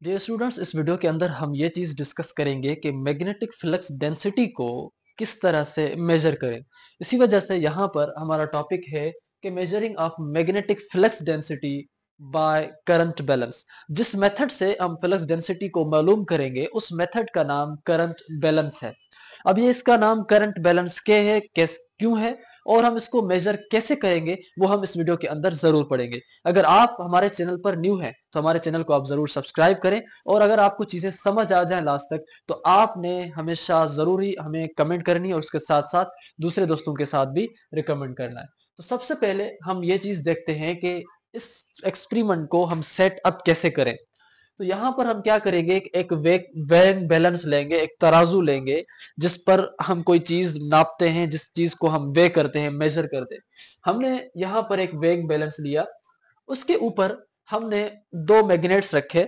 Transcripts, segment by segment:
Dear students, इस video के अंदर हम ये चीज डिस्कस करेंगे कि मैग्नेटिक फ्लक्स डेंसिटी को किस तरह से मेजर करें। इसी वजह से यहाँ पर हमारा टॉपिक है कि measuring of magnetic flux density by current balance. जिस मेथड से हम फ्लक्स डेंसिटी को मालूम करेंगे उस मेथड का नाम करंट बैलेंस है। अब ये इसका नाम करंट बैलेंस क्या है, कैस क्यों है और हम इसको मेजर कैसे करेंगे वो हम इस वीडियो के अंदर जरूर पढ़ेंगे। अगर आप हमारे चैनल पर न्यू हैं तो हमारे चैनल को आप जरूर सब्सक्राइब करें, और अगर आपको चीजें समझ आ जाए लास्ट तक तो आपने हमेशा जरूरी हमें कमेंट करनी है और उसके साथ साथ दूसरे दोस्तों के साथ भी रिकमेंड करना है। तो सबसे पहले हम ये चीज देखते हैं कि इस एक्सपेरिमेंट को हम सेट अप कैसे करें। तो यहाँ पर हम क्या करेंगे, एक वेग बैलेंस लेंगे, एक तराजू लेंगे जिस पर हम कोई चीज नापते हैं, जिस चीज को हम वे करते हैं, मेजर करते हैं। हमने यहाँ पर एक वेग बैलेंस लिया, उसके ऊपर हमने दो मैग्नेट्स रखे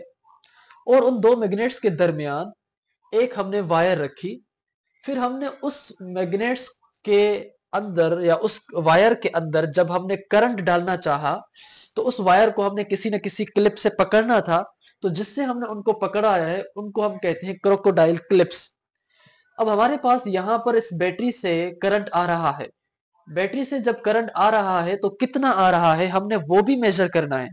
और उन दो मैग्नेट्स के दरमियान एक हमने वायर रखी। फिर हमने उस मैग्नेट्स के अंदर या उस वायर के अंदर जब हमने करंट डालना चाहा तो उस वायर को हमने किसी न किसी क्लिप से पकड़ना था। तो जिससे हमने उनको पकड़ा है उनको हम कहते हैं क्रोकोडाइल क्लिप्स। अब हमारे पास यहाँ पर इस बैटरी से करंट आ रहा है। बैटरी से जब करंट आ रहा है तो कितना आ रहा है हमने वो भी मेजर करना है।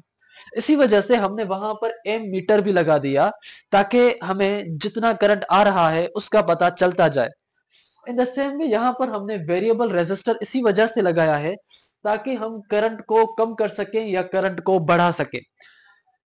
इसी वजह से हमने वहां पर एम मीटर भी लगा दिया ताकि हमें जितना करंट आ रहा है उसका पता चलता जाए। इन द सेम वे यहाँ पर हमने वेरिएबल रेजिस्टर इसी वजह से लगाया है ताकि हम करंट को कम कर सकें या करंट को बढ़ा सकें।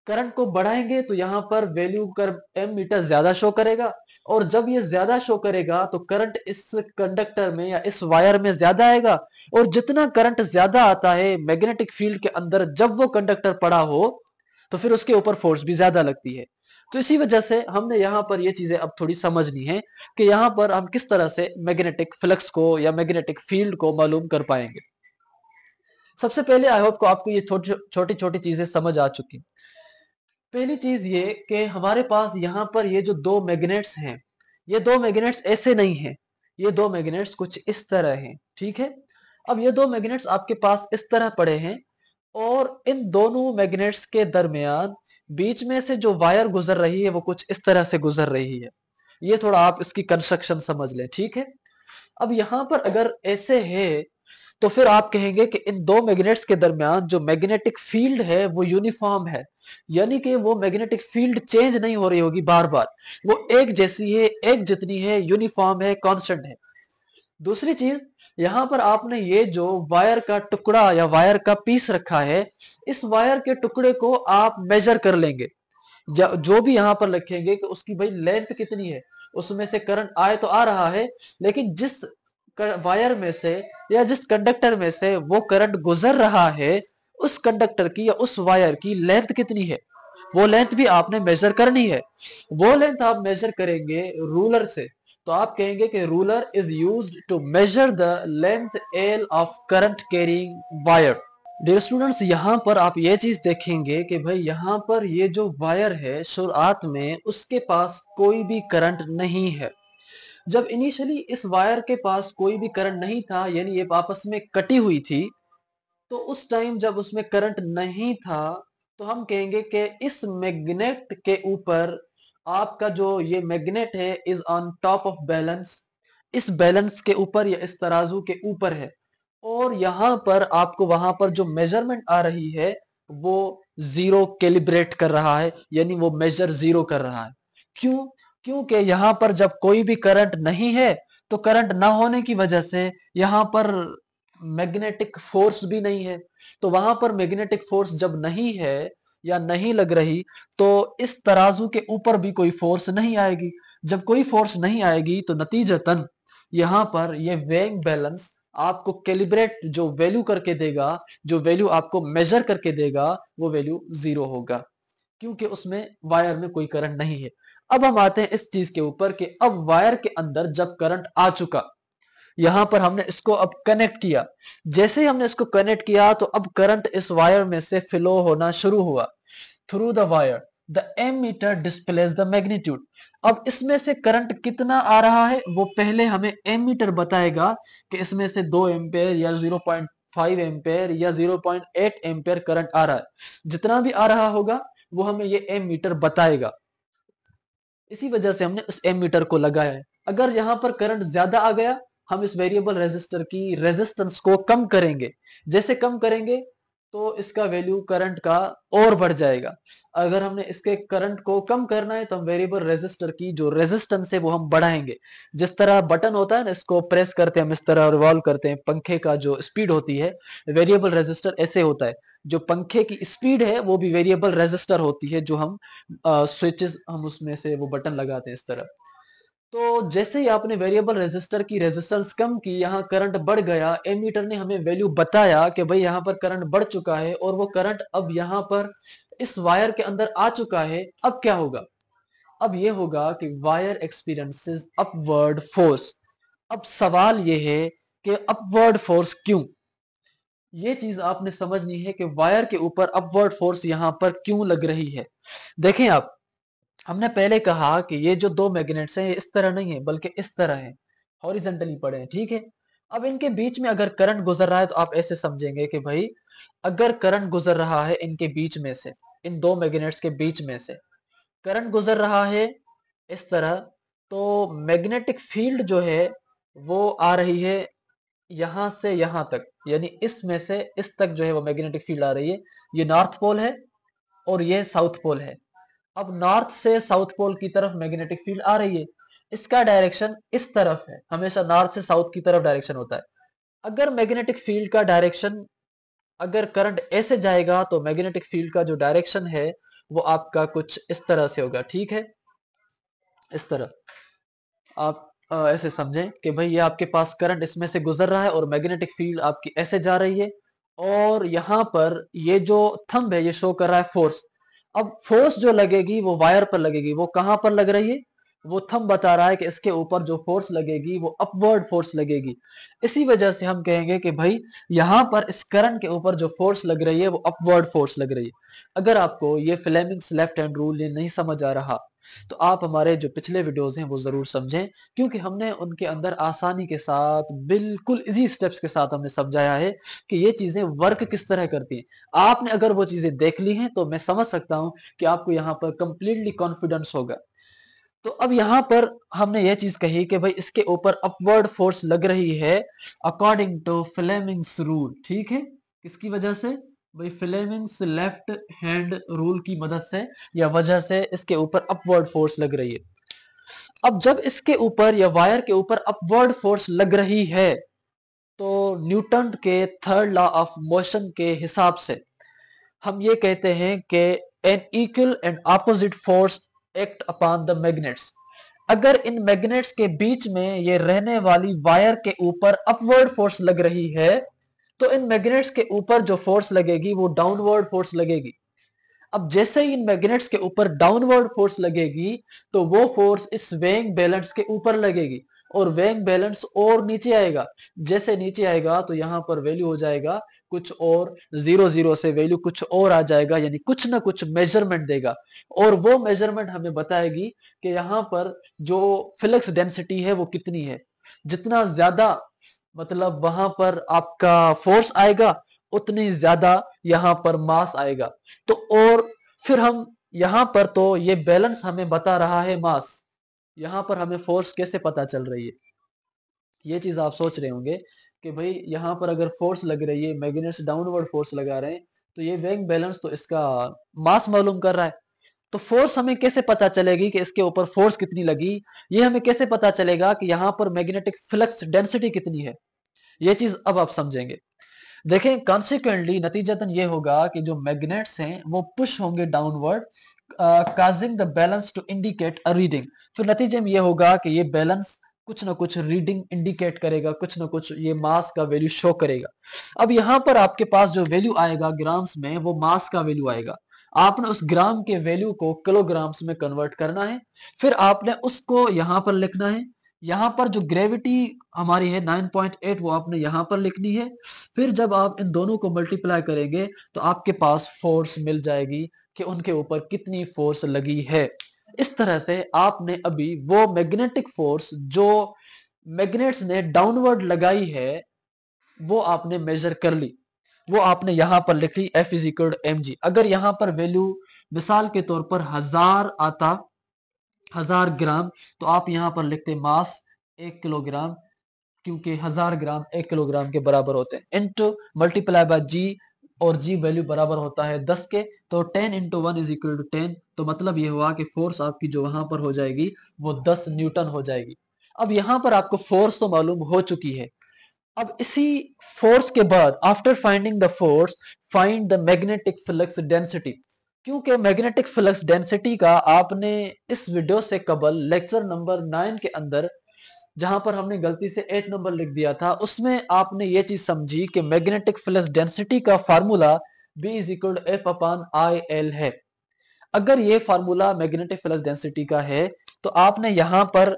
करंट को बढ़ाएंगे तो यहाँ पर वैल्यू कर एम मीटर ज्यादा शो करेगा, और जब ये ज्यादा शो करेगा तो करंट इस कंडक्टर में या इस वायर में ज्यादा आएगा। और जितना करंट ज्यादा आता है मैग्नेटिक फील्ड के अंदर जब वो कंडक्टर पड़ा हो तो फिर उसके ऊपर फोर्स भी ज्यादा लगती है। तो इसी वजह से हमने यहाँ पर ये चीजें अब थोड़ी समझनी है कि यहाँ पर हम किस तरह से मैग्नेटिक फ्लक्स को या मैग्नेटिक फील्ड को मालूम कर पाएंगे। सबसे पहले आई होप को आपको ये छोटी छोटी चीजें समझ आ चुकी। पहली चीज ये कि हमारे पास यहाँ पर ये जो दो मैग्नेट्स हैं, ये दो मैग्नेट्स ऐसे नहीं हैं, ये दो मैग्नेट्स कुछ इस तरह हैं, ठीक है। अब ये दो मैग्नेट्स आपके पास इस तरह पड़े हैं और इन दोनों मैग्नेट्स के दरमियान बीच में से जो वायर गुजर रही है वो कुछ इस तरह से गुजर रही है। ये थोड़ा आप इसकी कंस्ट्रक्शन समझ लें, ठीक है। अब यहां पर अगर ऐसे है तो फिर आप कहेंगे कि इन दो मैग्नेट्स के दरमियान जो मैग्नेटिक फील्ड है वो यूनिफॉर्म है, यानी कि वो मैग्नेटिक फील्ड चेंज नहीं हो रही होगी बार बार, वो एक जैसी है, एक जितनी है, यूनिफॉर्म है, कांस्टेंट है। दूसरी चीज, यहां पर आपने ये जो वायर का टुकड़ा या वायर का पीस रखा है, इस वायर के टुकड़े को आप मेजर कर लेंगे। जो भी यहां पर लिखेंगे कि उसकी भाई लेंथ कितनी है, उसमें से करंट आए तो आ रहा है, लेकिन जिस वायर में से या जिस कंडक्टर में से वो करंट गुजर रहा है उस कंडक्टर की या उस वायर की लेंथ कितनी है, वो लेंथ भी आपने मेजर करनी है। वो लेंथ आप मेजर करेंगे रूलर से। तो आप कहेंगे कि ruler is used to measure the length L of current carrying wire. Dear students, यहाँ पर आप ये चीज देखेंगे कि भाई यहाँ पर ये जो वायर है शुरुआत में उसके पास कोई भी करंट नहीं है। जब इनिशियली इस वायर के पास कोई भी करंट नहीं था, यानी ये आपस में कटी हुई थी, तो उस टाइम जब उसमें करंट नहीं था तो हम कहेंगे कि इस मैग्नेट के ऊपर आपका जो ये मैग्नेट है is on top of balance, इस बैलेंस के ऊपर या इस तराजू के ऊपर है। और यहां पर आपको वहां पर जो मेजरमेंट आ रही है वो जीरो कैलिब्रेट कर रहा है, यानी वो मेजर जीरो कर रहा है। क्यों? क्योंकि यहां पर जब कोई भी करंट नहीं है तो करंट ना होने की वजह से यहां पर मैग्नेटिक फोर्स भी नहीं है। तो वहां पर मैग्नेटिक फोर्स जब नहीं है या नहीं लग रही तो इस तराजू के ऊपर भी कोई फोर्स नहीं आएगी। जब कोई फोर्स नहीं आएगी तो नतीजतन यहां पर ये वेग बैलेंस आपको कैलिब्रेट जो वैल्यू करके देगा, जो वैल्यू आपको मेजर करके देगा, वो वैल्यू जीरो होगा क्योंकि उसमें वायर में कोई करंट नहीं है। अब हम आते हैं इस चीज के ऊपर कि अब वायर के अंदर जब करंट आ चुका, यहां पर हमने इसको अब कनेक्ट किया। जैसे ही हमने इसको कनेक्ट किया तो अब करंट इस वायर में से फ्लो होना शुरू हुआ through the wire. The ammeter displace the magnitude. अब इसमें से करंट कितना आ रहा है वो पहले हमें एमीटर बताएगा कि इसमें से 2 एम्पेयर या 0.5 एम्पेयर या 0.8 एम्पेयर करंट आ रहा है। जितना भी आ रहा होगा वो हमें ये एमीटर बताएगा। इसी वजह से हमने उस एमीटर को लगाया है। अगर यहाँ पर करंट ज्यादा आ गया, हम इस वेरिएबल रेजिस्टर की रेजिस्टेंस को कम करेंगे। जैसे कम करेंगे तो इसका वैल्यू करंट का और बढ़ जाएगा। अगर हमने इसके करंट को कम करना है तो हम वेरिएबल रेजिस्टर की जो रेजिस्टेंस है वो हम बढ़ाएंगे। जिस तरह बटन होता है ना, इसको प्रेस करते हैं हम, इस तरह रिवॉल्व करते हैं, पंखे का जो स्पीड होती है, वेरिएबल रेजिस्टर ऐसे होता है। जो पंखे की स्पीड है वो भी वेरिएबल रेजिस्टर होती है, जो हम स्विचेस हम उसमें से वो बटन लगाते हैं इस तरह। तो जैसे ही आपने वेरिएबल रेजिस्टर की रेजिस्टेंस कम की, यहाँ करंट बढ़ गया, एमीटर ने हमें वैल्यू बताया कि भाई यहाँ पर करंट बढ़ चुका है और वो करंट अब यहाँ पर इस वायर के अंदर आ चुका है। अब क्या होगा? अब ये होगा कि वायर एक्सपीरियंसेस अपवर्ड फोर्स। अब सवाल ये है कि अपवर्ड फोर्स क्यों? ये चीज आपने समझनी है कि वायर के ऊपर अपवर्ड फोर्स यहाँ पर क्यों लग रही है। देखें आप, हमने पहले कहा कि ये जो दो मैग्नेट्स हैं ये इस तरह नहीं है बल्कि इस तरह है, हॉरिजेंटली पड़े हैं, ठीक है। अब इनके बीच में अगर करंट गुजर रहा है तो आप ऐसे समझेंगे कि भाई अगर करंट गुजर रहा है इनके बीच में से, इन दो मैग्नेट्स के बीच में से करंट गुजर रहा है इस तरह, तो मैग्नेटिक फील्ड जो है वो आ रही है यहां से यहां तक, यानी इसमें से इस तक जो है वो मैग्नेटिक फील्ड आ रही है। ये नॉर्थ पोल है और ये साउथ पोल है। अब नॉर्थ से साउथ पोल की तरफ मैग्नेटिक फील्ड आ रही है, इसका डायरेक्शन इस तरफ है, हमेशा नॉर्थ से साउथ की तरफ डायरेक्शन होता है। अगर मैग्नेटिक फील्ड का डायरेक्शन, अगर करंट ऐसे जाएगा तो मैग्नेटिक फील्ड का जो डायरेक्शन है वो आपका कुछ इस तरह से होगा, ठीक है। इस तरह आप ऐसे समझें कि भाई ये आपके पास करंट इसमें से गुजर रहा है और मैग्नेटिक फील्ड आपकी ऐसे जा रही है, और यहाँ पर ये जो थंब है ये शो कर रहा है फोर्स। अब फोर्स जो लगेगी वो वायर पर लगेगी, वो कहां पर लग रही है? वो थंब बता रहा है कि इसके ऊपर जो फोर्स लगेगी वो अपवर्ड फोर्स लगेगी। इसी वजह से हम कहेंगे कि भाई यहां पर इस करंट के ऊपर जो फोर्स लग रही है वो अपवर्ड फोर्स लग रही है। अगर आपको ये फ्लेमिंग्स लेफ्ट हैंड रूल ये नहीं समझ आ रहा तो आप हमारे जो पिछले वीडियोस हैं वो जरूर समझें, क्योंकि हमने उनके अंदर आसानी के साथ बिल्कुल इजी स्टेप्स के साथ हमने समझाया है कि ये चीजें वर्क किस तरह करती हैं। आपने अगर वो चीजें देख ली हैं तो मैं समझ सकता हूं कि आपको यहाँ पर कंप्लीटली कॉन्फिडेंस होगा। तो अब यहाँ पर हमने ये चीज कही कि भाई इसके ऊपर अपवर्ड फोर्स लग रही है अकॉर्डिंग टू फ्लेमिंग्स रूल, ठीक है। किसकी वजह से? भाई फ्लेमिंग्स लेफ्ट हैंड रूल की मदद से या वजह से इसके ऊपर अपवर्ड फोर्स लग रही है। अब जब इसके ऊपर या वायर के ऊपर अपवर्ड फोर्स लग रही है तो न्यूटन के थर्ड लॉ ऑफ मोशन के हिसाब से हम ये कहते हैं कि an equal and opposite force act upon the magnets. अगर इन मैग्नेट्स के बीच में ये रहने वाली वायर के ऊपर अपवर्ड फोर्स लग रही है तो इन मैग्नेट्स के ऊपर जो फोर्स लगेगी वो डाउनवर्ड फोर्स लगेगी। अब जैसे ही इन मैग्नेट्स के ऊपर डाउनवर्ड फोर्स लगेगी तो वो फोर्स इस वेइंग बैलेंस के ऊपर लगेगी और वेइंग बैलेंस और नीचे आएगा। जैसे नीचे आएगा तो यहाँ पर वैल्यू हो जाएगा कुछ और, 0 0 से वैल्यू कुछ और आ जाएगा, यानी कुछ ना कुछ मेजरमेंट देगा। और वो मेजरमेंट हमें बताएगी कि यहाँ पर जो फ्लक्स डेंसिटी है वो कितनी है। जितना ज्यादा मतलब वहां पर आपका फोर्स आएगा उतनी ज्यादा यहाँ पर मास आएगा। तो और फिर हम यहाँ पर तो ये बैलेंस हमें बता रहा है मास, यहाँ पर हमें फोर्स कैसे पता चल रही है? ये चीज आप सोच रहे होंगे कि भाई यहाँ पर अगर फोर्स लग रही है, मैग्नेट्स डाउनवर्ड फोर्स लगा रहे हैं, तो ये वेग बैलेंस तो इसका मास मालूम कर रहा है। तो फोर्स हमें कैसे पता चलेगी कि इसके ऊपर फोर्स कितनी लगी? ये हमें कैसे पता चलेगा कि यहाँ पर मैग्नेटिक फ्लक्स डेंसिटी कितनी है? ये चीज अब आप समझेंगे। देखें कॉन्सिक्वेंटली नतीजतन ये होगा कि जो मैग्नेट्स हैं वो पुश होंगे downward, causing the balance to indicate a reading. फिर नतीजे में ये होगा कि ये बैलेंस कुछ ना कुछ रीडिंग इंडिकेट करेगा, कुछ ना कुछ ये मास का वैल्यू शो करेगा। अब यहाँ पर आपके पास जो वैल्यू आएगा ग्राम्स में वो मास का वैल्यू आएगा। आपने उस ग्राम के वैल्यू को किलोग्राम्स में कन्वर्ट करना है, फिर आपने उसको यहाँ पर लिखना है। यहाँ पर जो ग्रेविटी हमारी है 9.8 वो आपने यहाँ पर लिखनी है। फिर जब आप इन दोनों को मल्टीप्लाई करेंगे तो आपके पास फोर्स मिल जाएगी कि उनके ऊपर कितनी फोर्स लगी है। इस तरह से आपने अभी वो मैग्नेटिक फोर्स जो मैग्नेट्स ने डाउनवर्ड लगाई है वो आपने मेजर कर ली, वो आपने यहां पर लिख ली F is equal to mg। अगर यहां पर वैल्यू मिसाल के तौर पर 1000 आता 1000 ग्राम, तो आप यहाँ पर लिखते मास 1 किलोग्राम, क्योंकि 1000 ग्राम 1 किलोग्राम के बराबर होते हैं, इंटू मल्टीप्लाई बाय जी, और जी वैल्यू बराबर होता है 10 के, तो 10 × 1 = 10, तो मतलब ये हुआ कि फोर्स आपकी जो वहां पर हो जाएगी वो 10 न्यूटन हो जाएगी। अब यहां पर आपको फोर्स तो मालूम हो चुकी है। अब इसी फोर्स के बाद, after finding the force, find the magnetic flux density. क्योंकि मैग्नेटिक फ्लक्स डेंसिटी का आपने इस वीडियो से कबल लेक्चर नंबर 9 के अंदर, जहां पर हमने गलती से 8 नंबर लिख दिया था, उसमें आपने ये चीज समझी कि मैग्नेटिक फ्लक्स डेंसिटी का फार्मूला B = F/IL है। अगर ये फार्मूला मैग्नेटिक फ्लक्स डेंसिटी का है, तो आपने यहां पर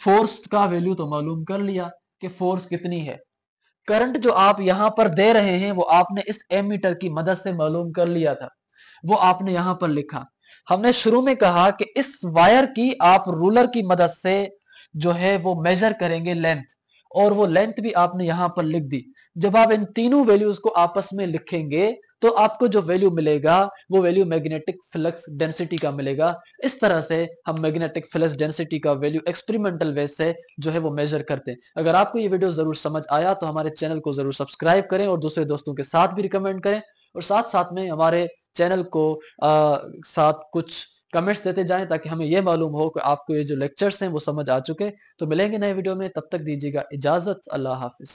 फोर्स का वैल्यू तो मालूम कर लिया कि फोर्स कितनी है। करंट जो आप यहां पर दे रहे हैं वो आपने इस एमीटर की मदद से मालूम कर लिया था, वो आपने यहां पर लिखा। हमने शुरू में कहा कि इस वायर की आप रूलर की मदद से जो है वो मेजर करेंगे लेंथ, और वो लेंथ भी आपने यहां पर लिख दी। जब आप इन तीनों वैल्यूज को आपस में लिखेंगे तो आपको जो वैल्यू मिलेगा वो वैल्यू मैग्नेटिक फ्लक्स डेंसिटी का मिलेगा। इस तरह से हम मैग्नेटिक फ्लक्स डेंसिटी का वैल्यू एक्सपेरिमेंटल वे से जो है वो मेजर करते हैं। अगर आपको ये वीडियो जरूर समझ आया तो हमारे चैनल को जरूर सब्सक्राइब करें और दूसरे दोस्तों के साथ भी रिकमेंड करें, और साथ साथ में हमारे चैनल को साथ कुछ कमेंट्स देते जाएं, ताकि हमें यह मालूम हो कि आपको ये जो लेक्चर्स हैं वो समझ आ चुके। तो मिलेंगे नए वीडियो में, तब तक दीजिएगा इजाजत। अल्लाह हाफिज।